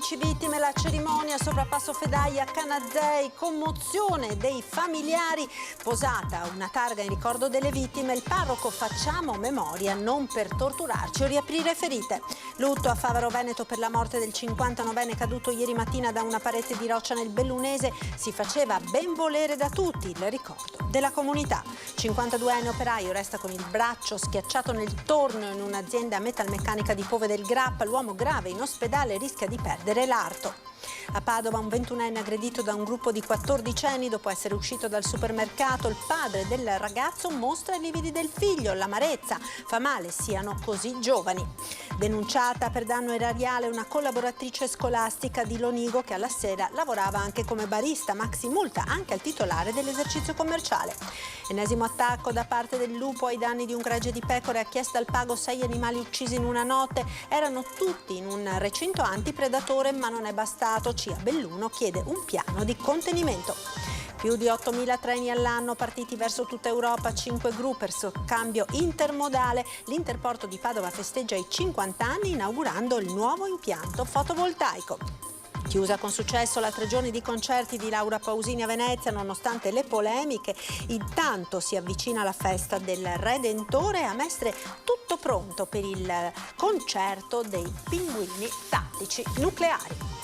13 vittime, la cerimonia sopra Passo Fedaia a Canazei, commozione dei familiari, posata una targa in ricordo delle vittime, il parroco facciamo memoria non per torturarci o riaprire ferite. Lutto a Favaro Veneto per la morte del 59enne caduto ieri mattina da una parete di roccia nel Bellunese, si faceva ben volere da tutti il ricordo della comunità. 52enne operaio resta con il braccio schiacciato nel torno in un'azienda metalmeccanica di Pove del Grappa, l'uomo grave in ospedale rischia di perdere l'arto. A Padova un 21enne aggredito da un gruppo di 14 anni dopo essere uscito dal supermercato. Il padre del ragazzo mostra i lividi del figlio, l'amarezza, fa male siano così giovani. Denunciata per danno erariale una collaboratrice scolastica di Lonigo che alla sera lavorava anche come barista, maxi multa anche al titolare dell'esercizio commerciale. Ennesimo attacco da parte del lupo ai danni di un gregge di pecore, ha chiesto al pago 6 animali uccisi in una notte, erano tutti in un recinto antipredatore ma non è bastato. CIA Belluno chiede un piano di contenimento. Più di 8.000 treni all'anno partiti verso tutta Europa, 5 gru per scambio intermodale. L'Interporto di Padova festeggia i 50 anni inaugurando il nuovo impianto fotovoltaico. Chiusa con successo la 3 giorni di concerti di Laura Pausini a Venezia, nonostante le polemiche. Intanto si avvicina la festa del Redentore, a Mestre tutto pronto per il concerto dei pinguini tattici nucleari.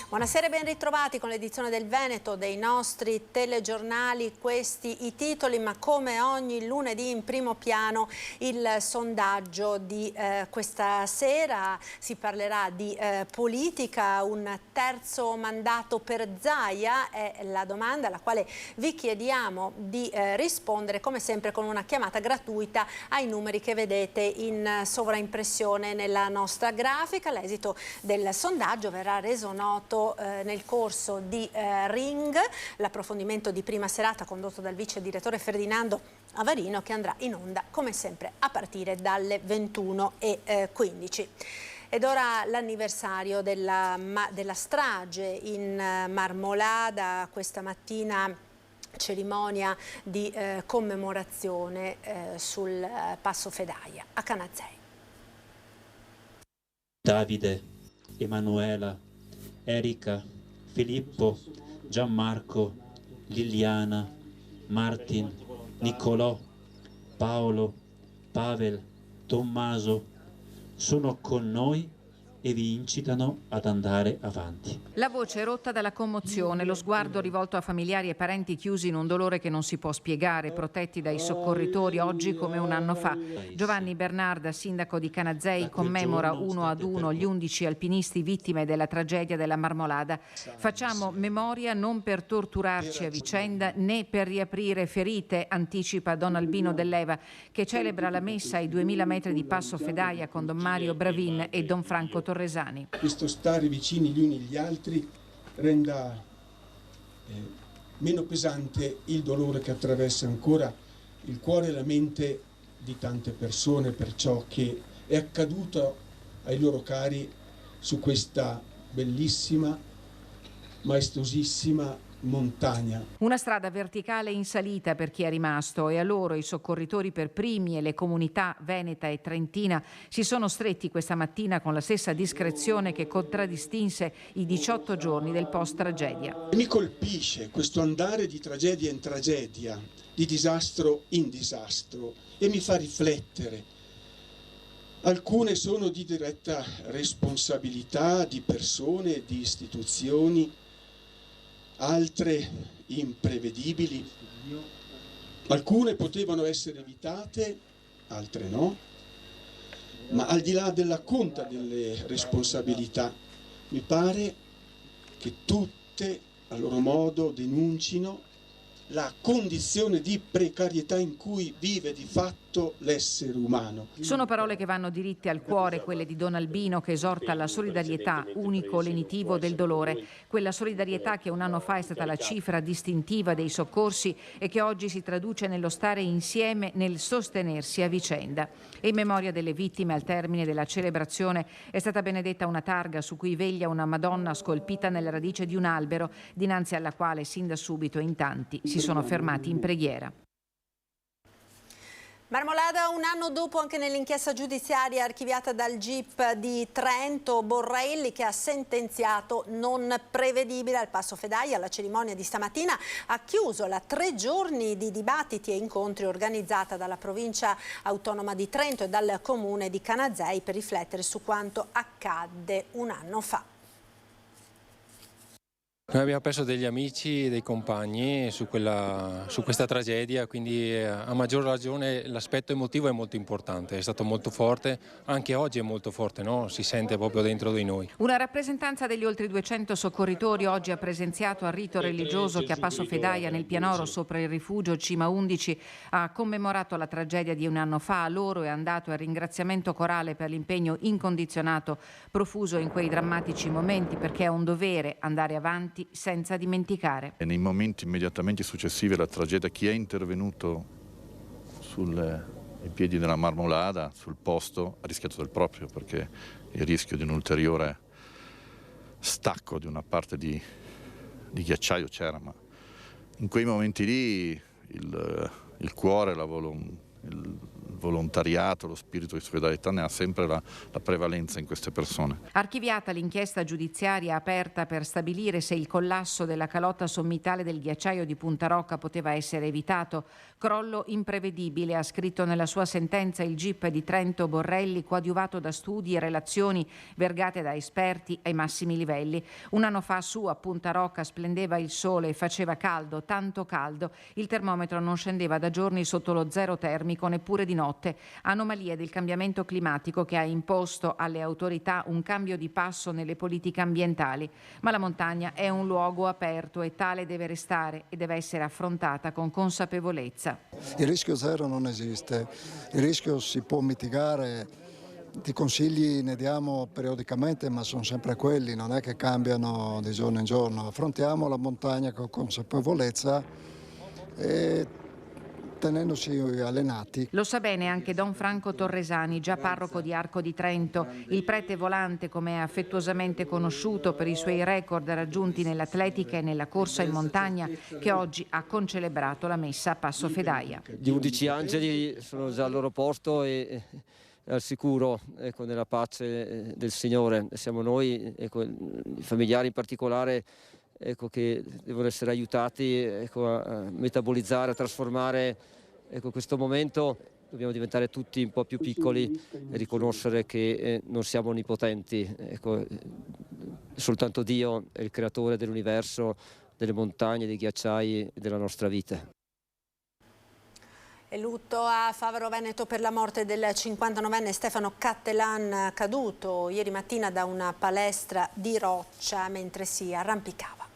Buonasera e ben ritrovati con l'edizione del Veneto dei nostri telegiornali, questi i titoli, ma come ogni lunedì in primo piano il sondaggio di questa sera. Si parlerà di politica, un terzo mandato per Zaia è la domanda alla quale vi chiediamo di rispondere come sempre con una chiamata gratuita ai numeri che vedete in sovraimpressione nella nostra grafica. L'esito del sondaggio verrà reso noto nel corso di Ring, l'approfondimento di prima serata condotto dal vice direttore Ferdinando Avarino, che andrà in onda come sempre a partire dalle 21:15. Ed ora l'anniversario della strage in Marmolada, questa mattina cerimonia di commemorazione sul Passo Fedaia a Canazei. Davide, Emanuela, Erika, Filippo, Gianmarco, Liliana, Martin, Nicolò, Paolo, Pavel, Tommaso sono con noi e vi incitano ad andare avanti. La voce rotta dalla commozione, lo sguardo rivolto a familiari e parenti chiusi in un dolore che non si può spiegare, protetti dai soccorritori oggi come un anno fa. Giovanni Bernarda, sindaco di Canazei, commemora uno ad uno gli 11 alpinisti vittime della tragedia della Marmolada. Facciamo memoria non per torturarci a vicenda né per riaprire ferite, anticipa Don Albino Dell'Eva, che celebra la messa ai 2000 metri di Passo Fedaia con Don Mario Bravin e Don Franco Torresani. Questo stare vicini gli uni agli altri renda meno pesante il dolore che attraversa ancora il cuore e la mente di tante persone per ciò che è accaduto ai loro cari su questa bellissima, maestosissima montagna. Una strada verticale in salita per chi è rimasto, e a loro i soccorritori per primi e le comunità veneta e trentina si sono stretti questa mattina con la stessa discrezione che contraddistinse i 18 giorni del post-tragedia. Mi colpisce questo andare di tragedia in tragedia, di disastro in disastro, e mi fa riflettere. Alcune sono di diretta responsabilità di persone, di istituzioni, altre imprevedibili, alcune potevano essere evitate, altre no, ma al di là della conta delle responsabilità, mi pare che tutte a loro modo denuncino la condizione di precarietà in cui vive di fatto l'essere umano. Sono parole che vanno diritte al cuore, quelle di Don Albino, che esorta alla solidarietà, unico lenitivo del dolore. Quella solidarietà che un anno fa è stata la cifra distintiva dei soccorsi e che oggi si traduce nello stare insieme, nel sostenersi a vicenda. E in memoria delle vittime, al termine della celebrazione, è stata benedetta una targa su cui veglia una Madonna scolpita nella radice di un albero, dinanzi alla quale sin da subito in tanti si sono fermati in preghiera. Marmolada un anno dopo anche nell'inchiesta giudiziaria archiviata dal GIP di Trento, Borrelli che ha sentenziato non prevedibile al Passo Fedaia. La cerimonia di stamattina ha chiuso la 3 giorni di dibattiti e incontri organizzata dalla provincia autonoma di Trento e dal comune di Canazei per riflettere su quanto accadde un anno fa. Noi abbiamo perso degli amici e dei compagni su questa tragedia, quindi a maggior ragione l'aspetto emotivo è molto importante, è stato molto forte, anche oggi è molto forte, no? Si sente proprio dentro di noi. Una rappresentanza degli oltre 200 soccorritori oggi ha presenziato al rito religioso che a Passo Fedaia nel Pianoro sopra il rifugio Cima 11 ha commemorato la tragedia di un anno fa. A loro è andato il ringraziamento corale per l'impegno incondizionato profuso in quei drammatici momenti, perché è un dovere andare avanti senza dimenticare. E nei momenti immediatamente successivi alla tragedia, chi è intervenuto ai piedi della Marmolada, sul posto, ha rischiato del proprio, perché il rischio di un ulteriore stacco di una parte di ghiacciaio c'era, ma in quei momenti lì il cuore, il volontariato, lo spirito di solidarietà ne ha sempre la prevalenza in queste persone. Archiviata l'inchiesta giudiziaria aperta per stabilire se il collasso della calotta sommitale del ghiacciaio di Punta Rocca poteva essere evitato. Crollo imprevedibile, ha scritto nella sua sentenza il GIP di Trento Borrelli, coadiuvato da studi e relazioni vergate da esperti ai massimi livelli. Un anno fa su a Punta Rocca splendeva il sole e faceva caldo, tanto caldo. Il termometro non scendeva da giorni sotto lo zero termico, neppure di notte. Anomalie del cambiamento climatico che ha imposto alle autorità un cambio di passo nelle politiche ambientali. Ma la montagna è un luogo aperto e tale deve restare e deve essere affrontata con consapevolezza. Il rischio zero non esiste, il rischio si può mitigare, di consigli ne diamo periodicamente ma sono sempre quelli, non è che cambiano di giorno in giorno. Affrontiamo la montagna con consapevolezza e tenendosi allenati. Lo sa bene anche Don Franco Torresani, già parroco di Arco di Trento, il prete volante come è affettuosamente conosciuto per i suoi record raggiunti nell'atletica e nella corsa in montagna, che oggi ha concelebrato la messa a Passo Fedaia. Gli 11 angeli sono già al loro posto e al sicuro, nella pace del Signore. Siamo noi, i familiari in particolare, che devono essere aiutati a metabolizzare, a trasformare questo momento. Dobbiamo diventare tutti un po' più piccoli e riconoscere che non siamo onnipotenti. Soltanto Dio è il creatore dell'universo, delle montagne, dei ghiacciai e della nostra vita. E lutto a Favaro Veneto per la morte del 59enne Stefano Cattelan, caduto ieri mattina da una palestra di roccia mentre si arrampicava.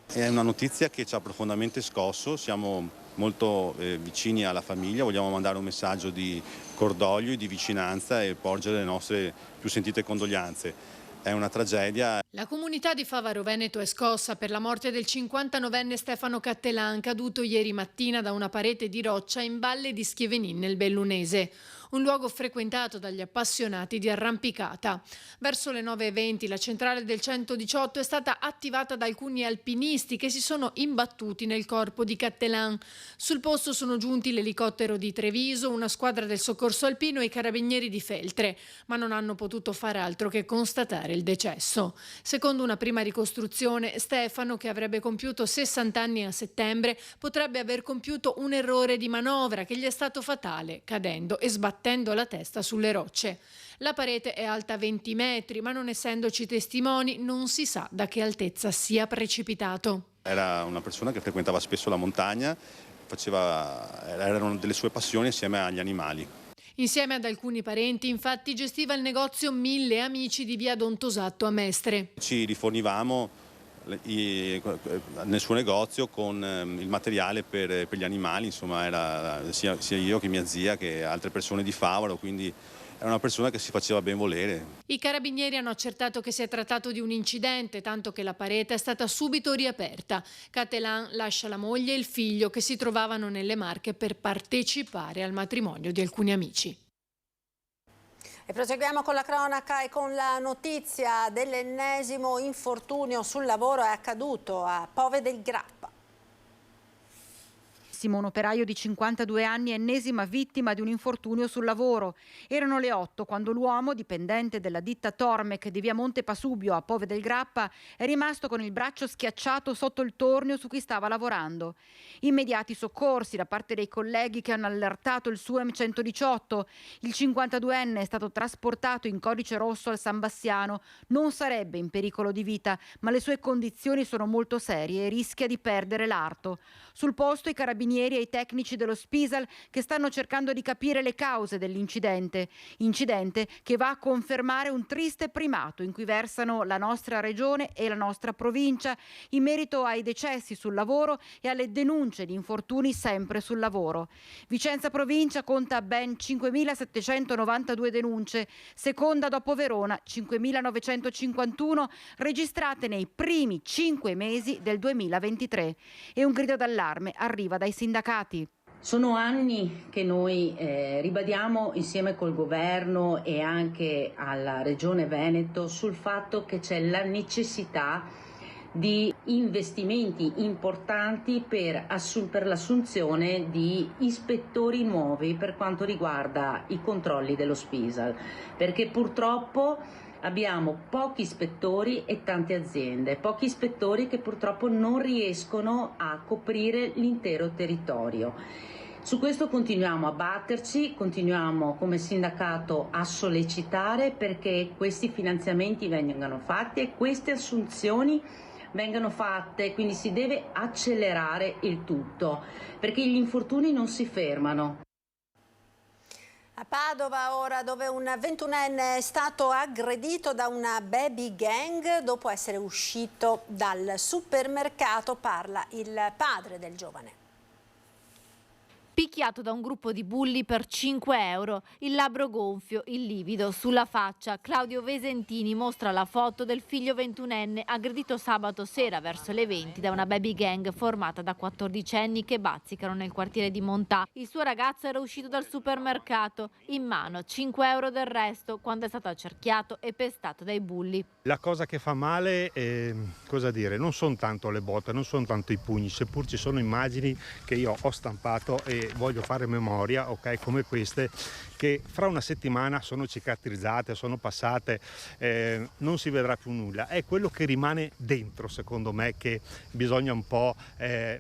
È una notizia che ci ha profondamente scosso, siamo molto vicini alla famiglia, vogliamo mandare un messaggio di cordoglio e di vicinanza e porgere le nostre più sentite condoglianze. È una tragedia. La comunità di Favaro Veneto è scossa per la morte del 59enne Stefano Cattelan, caduto ieri mattina da una parete di roccia in Valle di Schievenin nel Bellunese, un luogo frequentato dagli appassionati di arrampicata. Verso le 9:20 la centrale del 118 è stata attivata da alcuni alpinisti che si sono imbattuti nel corpo di Cattelan. Sul posto sono giunti l'elicottero di Treviso, una squadra del soccorso alpino e i carabinieri di Feltre, ma non hanno potuto fare altro che constatare il decesso. Secondo una prima ricostruzione, Stefano, che avrebbe compiuto 60 anni a settembre, potrebbe aver compiuto un errore di manovra che gli è stato fatale, cadendo e sbattendo la testa sulle rocce. La parete è alta 20 metri, ma non essendoci testimoni non si sa da che altezza sia precipitato. Era una persona che frequentava spesso la montagna, erano delle sue passioni assieme agli animali. Insieme ad alcuni parenti, infatti, gestiva il negozio 1000 Amici di via Don Tosatto a Mestre. Ci rifornivamo nel suo negozio con il materiale per gli animali, insomma era sia io che mia zia che altre persone di Favaro, quindi era una persona che si faceva ben volere. I carabinieri hanno accertato che si è trattato di un incidente, tanto che la parete è stata subito riaperta. Cattelan lascia la moglie e il figlio che si trovavano nelle Marche per partecipare al matrimonio di alcuni amici. E proseguiamo con la cronaca e con la notizia dell'ennesimo infortunio sul lavoro. È accaduto a Pove del Grappa. Massimo, un operaio di 52 anni, ennesima vittima di un infortunio sul lavoro. Erano le 8 quando l'uomo, dipendente della ditta Tormec di via Monte Pasubio a Pove del Grappa, è rimasto con il braccio schiacciato sotto il tornio su cui stava lavorando. Immediati soccorsi da parte dei colleghi che hanno allertato il SUEM 118. Il 52enne è stato trasportato in codice rosso al San Bassiano. Non sarebbe in pericolo di vita, ma le sue condizioni sono molto serie e rischia di perdere l'arto. Sul posto i carabinieri e i tecnici dello Spisal che stanno cercando di capire le cause dell'incidente. Incidente che va a confermare un triste primato in cui versano la nostra regione e la nostra provincia in merito ai decessi sul lavoro e alle denunce di infortuni sempre sul lavoro. Vicenza Provincia conta ben 5.792 denunce, seconda dopo Verona, 5.951 registrate nei primi 5 mesi del 2023. E un grido d'allarme arriva dai sindacati. Sono anni che noi ribadiamo insieme col governo e anche alla Regione Veneto sul fatto che c'è la necessità di investimenti importanti per l'assunzione di ispettori nuovi per quanto riguarda i controlli dello Spisal, perché purtroppo abbiamo pochi ispettori e tante aziende, pochi ispettori che purtroppo non riescono a coprire l'intero territorio. Su questo continuiamo a batterci, continuiamo come sindacato a sollecitare perché questi finanziamenti vengano fatti e queste assunzioni vengano fatte, quindi si deve accelerare il tutto, perché gli infortuni non si fermano. A Padova ora, dove un 21enne è stato aggredito da una baby gang dopo essere uscito dal supermercato, parla il padre del giovane. Picchiato da un gruppo di bulli per 5 euro, il labbro gonfio, il livido sulla faccia. Claudio Vesentini mostra la foto del figlio 21enne aggredito sabato sera verso le 20 da una baby gang formata da 14enni che bazzicano nel quartiere di Montà. Il suo ragazzo era uscito dal supermercato, in mano 5 euro del resto quando è stato accerchiato e pestato dai bulli. La cosa che fa male, cosa dire, non sono tanto le botte, non sono tanto i pugni, seppur ci sono immagini che io ho stampato e voglio fare memoria, ok, come queste, che fra una settimana sono cicatrizzate, sono passate, non si vedrà più nulla. È quello che rimane dentro, secondo me, che bisogna un po'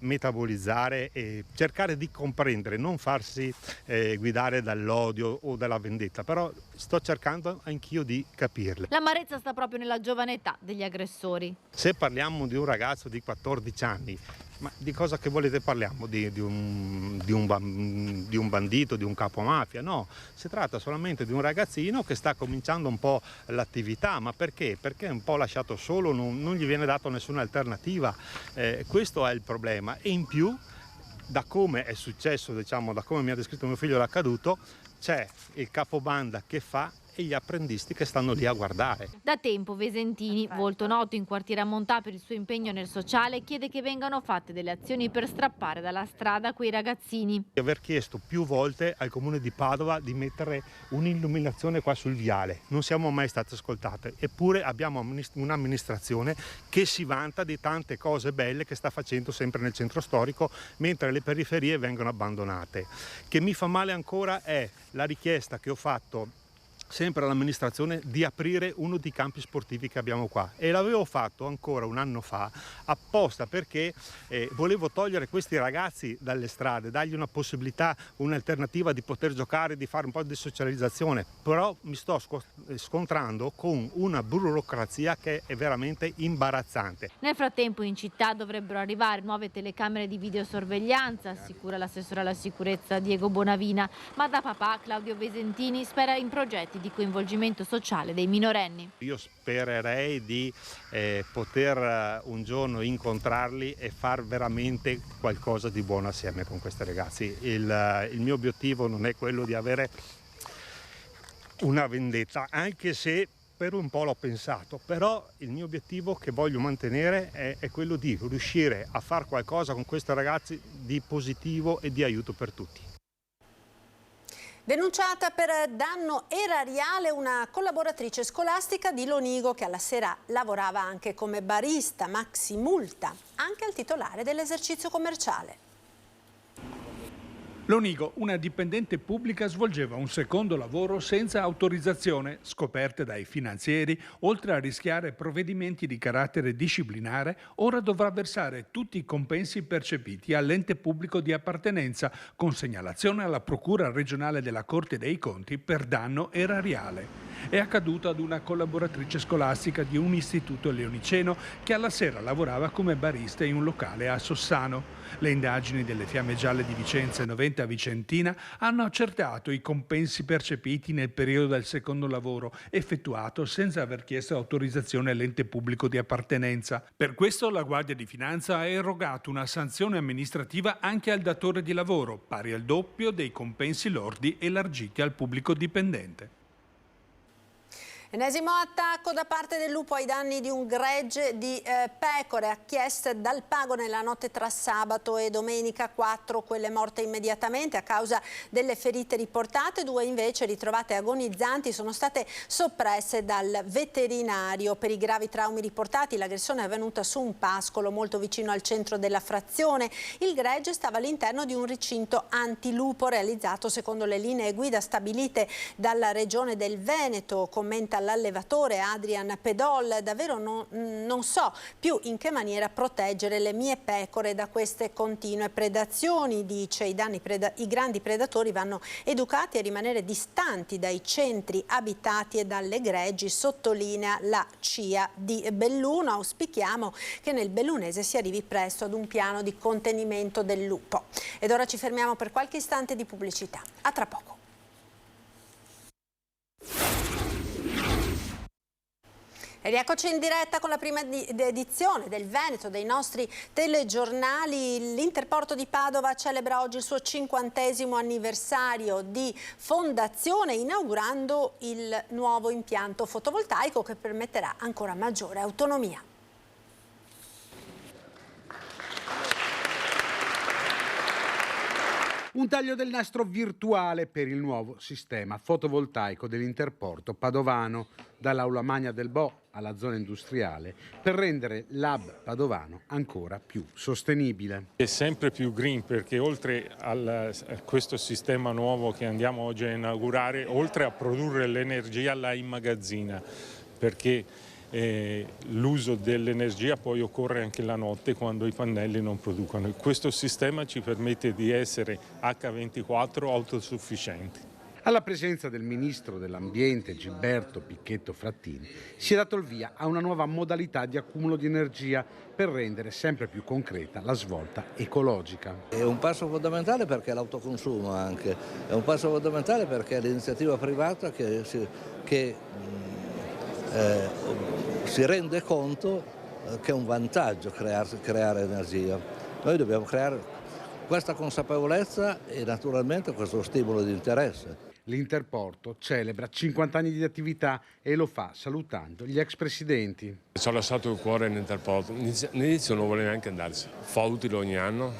metabolizzare e cercare di comprendere, non farsi guidare dall'odio o dalla vendetta, però sto cercando anch'io di capirle. L'amarezza sta proprio nella giovane età degli aggressori. Se parliamo di un ragazzo di 14 anni, ma di cosa che volete parliamo? Di un bandito, di un capomafia? No, si tratta solamente di un ragazzino che sta cominciando un po' l'attività, ma perché? Perché è un po' lasciato solo, non gli viene dato nessuna alternativa, questo è il problema. E in più, da come è successo, diciamo, da come mi ha descritto mio figlio l'accaduto, c'è il capobanda che fa e gli apprendisti che stanno lì a guardare. Da tempo Vesentini, volto noto in quartiere a Montà per il suo impegno nel sociale, chiede che vengano fatte delle azioni per strappare dalla strada quei ragazzini. Aver chiesto più volte al comune di Padova di mettere un'illuminazione qua sul viale, non siamo mai stati ascoltati, eppure abbiamo un'amministrazione che si vanta di tante cose belle che sta facendo sempre nel centro storico, mentre le periferie vengono abbandonate. Che mi fa male ancora è la richiesta che ho fatto sempre all'amministrazione di aprire uno dei campi sportivi che abbiamo qua, e l'avevo fatto ancora un anno fa apposta perché volevo togliere questi ragazzi dalle strade, dargli una possibilità, un'alternativa di poter giocare, di fare un po' di socializzazione, però mi sto scontrando con una burocrazia che è veramente imbarazzante. Nel frattempo in città dovrebbero arrivare nuove telecamere di videosorveglianza, assicura l'assessore alla sicurezza Diego Bonavina, ma da papà Claudio Vesentini spera in progetti di coinvolgimento sociale dei minorenni. Io spererei di poter un giorno incontrarli e far veramente qualcosa di buono assieme con questi ragazzi. Il mio obiettivo non è quello di avere una vendetta, anche se per un po' l'ho pensato, però il mio obiettivo che voglio mantenere è quello di riuscire a fare qualcosa con questi ragazzi di positivo e di aiuto per tutti. Denunciata per danno erariale una collaboratrice scolastica di Lonigo che alla sera lavorava anche come barista, maxi multa anche al titolare dell'esercizio commerciale. L'Onigo, una dipendente pubblica, svolgeva un secondo lavoro senza autorizzazione, scoperte dai finanzieri. Oltre a rischiare provvedimenti di carattere disciplinare, ora dovrà versare tutti i compensi percepiti all'ente pubblico di appartenenza, con segnalazione alla Procura regionale della Corte dei Conti per danno erariale. È accaduto ad una collaboratrice scolastica di un istituto leoniceno che alla sera lavorava come barista in un locale a Sossano. Le indagini delle Fiamme Gialle di Vicenza e Noventa Vicentina hanno accertato i compensi percepiti nel periodo del secondo lavoro, effettuato senza aver chiesto autorizzazione all'ente pubblico di appartenenza. Per questo la Guardia di Finanza ha erogato una sanzione amministrativa anche al datore di lavoro, pari al doppio dei compensi lordi elargiti al pubblico dipendente. Ennesimo attacco da parte del lupo ai danni di un gregge di pecore, acchieste dal pago nella notte tra sabato e domenica. 4 quelle morte immediatamente a causa delle ferite riportate, 2 invece ritrovate agonizzanti sono state soppresse dal veterinario. Per i gravi traumi riportati l'aggressione è avvenuta su un pascolo molto vicino al centro della frazione. Il gregge stava all'interno di un recinto antilupo realizzato secondo le linee guida stabilite dalla Regione del Veneto, commenta l'allevatore Adrian Pedol. Davvero non so più in che maniera proteggere le mie pecore da queste continue predazioni, dice. I grandi predatori vanno educati a rimanere distanti dai centri abitati e dalle greggi, sottolinea la CIA di Belluno. Auspichiamo che nel bellunese si arrivi presto ad un piano di contenimento del lupo. Ed ora ci fermiamo per qualche istante di pubblicità. A tra poco. E rieccoci in diretta con la prima edizione del Veneto, dei nostri telegiornali. L'Interporto di Padova celebra oggi il suo 50° anniversario di fondazione, inaugurando il nuovo impianto fotovoltaico che permetterà ancora maggiore autonomia. Un taglio del nastro virtuale per il nuovo sistema fotovoltaico dell'Interporto padovano, dall'Aula Magna del Bo alla zona industriale, per rendere l'hub padovano ancora più sostenibile. È sempre più green, perché oltre a questo sistema nuovo che andiamo oggi a inaugurare, oltre a produrre l'energia la immagazzina, perché l'uso dell'energia poi occorre anche la notte quando i pannelli non producono. Questo sistema ci permette di essere H24 autosufficienti. Alla presenza del ministro dell'Ambiente Gilberto Picchetto Frattini si è dato il via a una nuova modalità di accumulo di energia per rendere sempre più concreta la svolta ecologica. È un passo fondamentale perché l'autoconsumo anche, è un passo fondamentale perché è l'iniziativa privata che si rende conto che è un vantaggio creare energia. Noi dobbiamo creare questa consapevolezza e naturalmente questo stimolo di interesse. L'Interporto celebra 50 anni di attività e lo fa salutando gli ex presidenti. Ci ha lasciato il cuore all'Interporto. All'inizio non voleva neanche andarsene. Fa utile ogni anno,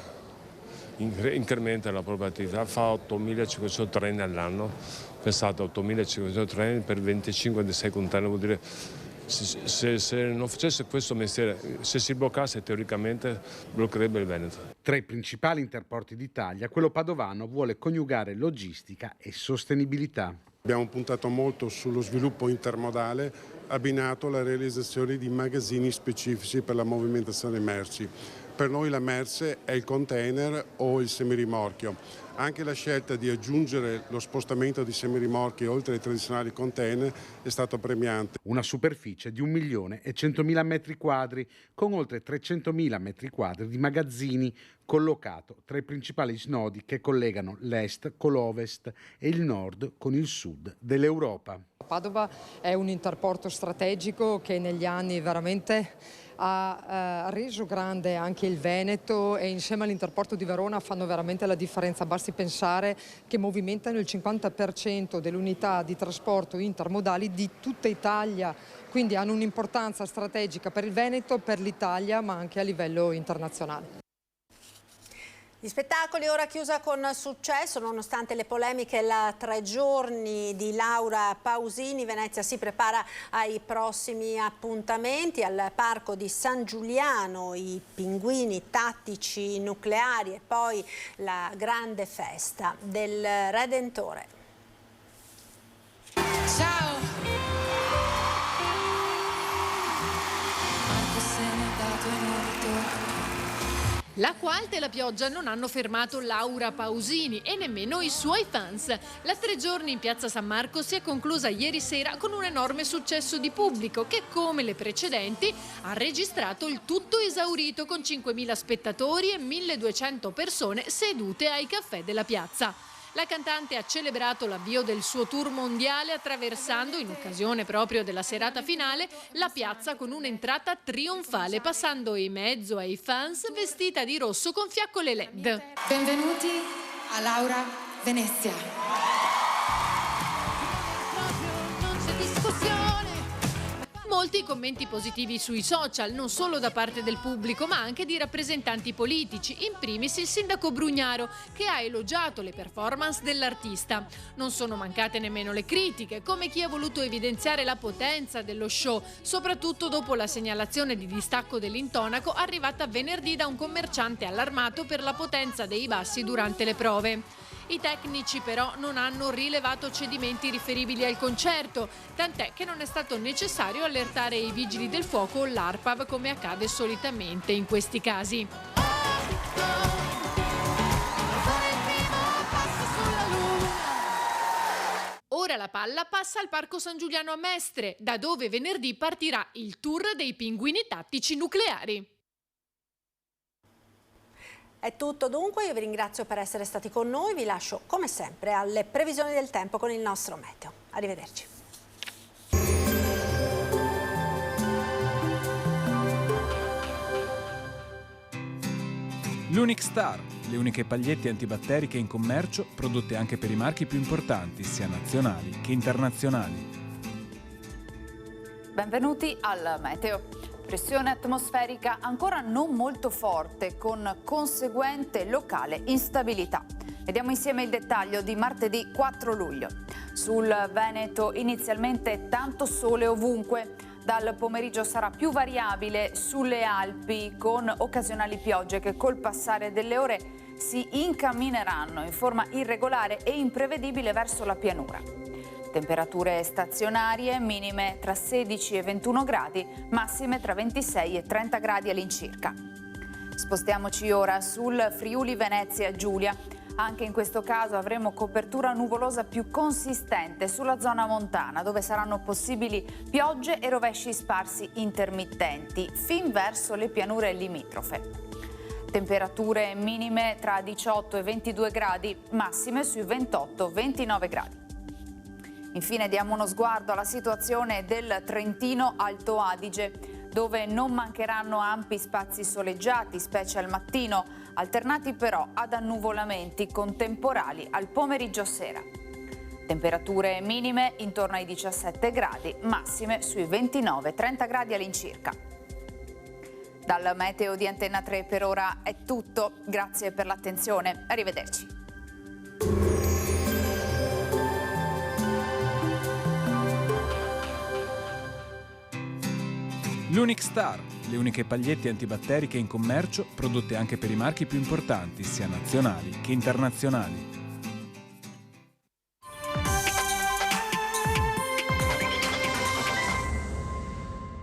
incrementa la propria attività, fa 8.500 treni all'anno. Pensate, 8.500 treni per 25-26 container, vuol dire se non facesse questo mestiere, se si bloccasse teoricamente, bloccherebbe il Veneto. Tra i principali interporti d'Italia, quello padovano vuole coniugare logistica e sostenibilità. Abbiamo puntato molto sullo sviluppo intermodale, abbinato alla realizzazione di magazzini specifici per la movimentazione merci. Per noi la merce è il container o il semirimorchio. Anche la scelta di aggiungere lo spostamento di semirimorchi oltre ai tradizionali container è stata premiante. Una superficie di 1.100.000 metri quadri con oltre 300.000 metri quadri di magazzini, collocato tra i principali snodi che collegano l'est con l'ovest e il nord con il sud dell'Europa. Padova è un interporto strategico che negli anni veramente ha reso grande anche il Veneto, e insieme all'Interporto di Verona fanno veramente la differenza. Basti pensare che movimentano il 50% delle unità di trasporto intermodali di tutta Italia, quindi hanno un'importanza strategica per il Veneto, per l'Italia, ma anche a livello internazionale. Gli spettacoli ora chiusa con successo, nonostante le polemiche, la 3 giorni di Laura Pausini. Venezia si prepara ai prossimi appuntamenti. Al Parco di San Giuliano i pinguini tattici nucleari e poi la grande festa del Redentore. Ciao! Marco se n'è dato in orto. L'acqua alta e la pioggia non hanno fermato Laura Pausini e nemmeno i suoi fans. La 3 giorni in piazza San Marco si è conclusa ieri sera con un enorme successo di pubblico che, come le precedenti, ha registrato il tutto esaurito con 5.000 spettatori e 1.200 persone sedute ai caffè della piazza. La cantante ha celebrato l'avvio del suo tour mondiale attraversando, in occasione proprio della serata finale, la piazza con un'entrata trionfale, passando in mezzo ai fans vestita di rosso con fiaccole LED. Benvenuti a Laura Venezia. Non c'è discussione. Molti commenti positivi sui social, non solo da parte del pubblico ma anche di rappresentanti politici, in primis il sindaco Brugnaro, che ha elogiato le performance dell'artista. Non sono mancate nemmeno le critiche, come chi ha voluto evidenziare la potenza dello show, soprattutto dopo la segnalazione di distacco dell'intonaco arrivata venerdì da un commerciante allarmato per la potenza dei bassi durante le prove. I tecnici però non hanno rilevato cedimenti riferibili al concerto, tant'è che non è stato necessario allertare i vigili del fuoco o l'ARPAV come accade solitamente in questi casi. Ora la palla passa al Parco San Giuliano a Mestre, da dove venerdì partirà il tour dei pinguini tattici nucleari. È tutto dunque, io vi ringrazio per essere stati con noi, vi lascio come sempre alle previsioni del tempo con il nostro meteo. Arrivederci. L'Unic Star, le uniche pagliette antibatteriche in commercio, prodotte anche per i marchi più importanti, sia nazionali che internazionali. Benvenuti al meteo. Pressione atmosferica ancora non molto forte, con conseguente locale instabilità. Vediamo insieme il dettaglio di martedì 4 luglio. Sul Veneto inizialmente tanto sole ovunque. Dal pomeriggio sarà più variabile sulle Alpi, con occasionali piogge che col passare delle ore si incammineranno in forma irregolare e imprevedibile verso la pianura. Temperature stazionarie, minime tra 16 e 21 gradi, massime tra 26 e 30 gradi all'incirca. Spostiamoci ora sul Friuli Venezia Giulia. Anche in questo caso avremo copertura nuvolosa più consistente sulla zona montana, dove saranno possibili piogge e rovesci sparsi intermittenti, fin verso le pianure limitrofe. Temperature minime tra 18 e 22 gradi, massime sui 28-29 gradi. Infine diamo uno sguardo alla situazione del Trentino Alto Adige, dove non mancheranno ampi spazi soleggiati, specie al mattino, alternati però ad annuvolamenti con temporali al pomeriggio sera. Temperature minime intorno ai 17 gradi, massime sui 29-30 gradi all'incirca. Dal meteo di Antenna 3 per ora è tutto, grazie per l'attenzione, arrivederci. L'Unic Star, le uniche pagliette antibatteriche in commercio, prodotte anche per i marchi più importanti, sia nazionali che internazionali.